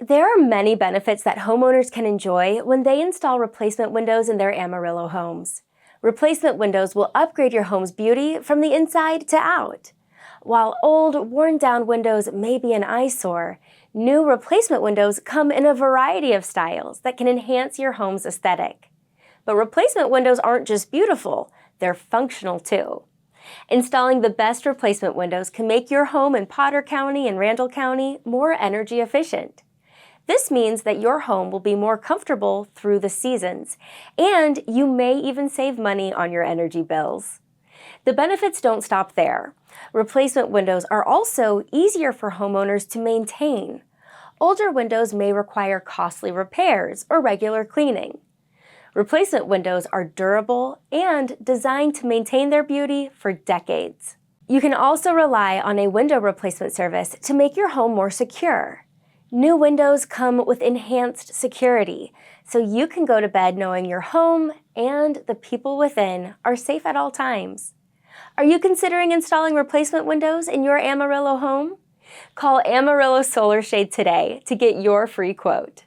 There are many benefits that homeowners can enjoy when they install replacement windows in their Amarillo homes. Replacement windows will upgrade your home's beauty from the inside to out. While old, worn-down windows may be an eyesore, new replacement windows come in a variety of styles that can enhance your home's aesthetic. But replacement windows aren't just beautiful, they're functional too. Installing the best replacement windows can make your home in Potter County and Randall County more energy efficient. This means that your home will be more comfortable through the seasons, and you may even save money on your energy bills. The benefits don't stop there. Replacement windows are also easier for homeowners to maintain. Older windows may require costly repairs or regular cleaning. Replacement windows are durable and designed to maintain their beauty for decades. You can also rely on a window replacement service to make your home more secure. New windows come with enhanced security, so you can go to bed knowing your home and the people within are safe at all times. Are you considering installing replacement windows in your Amarillo home? Call Amarillo Solar Shade today to get your free quote.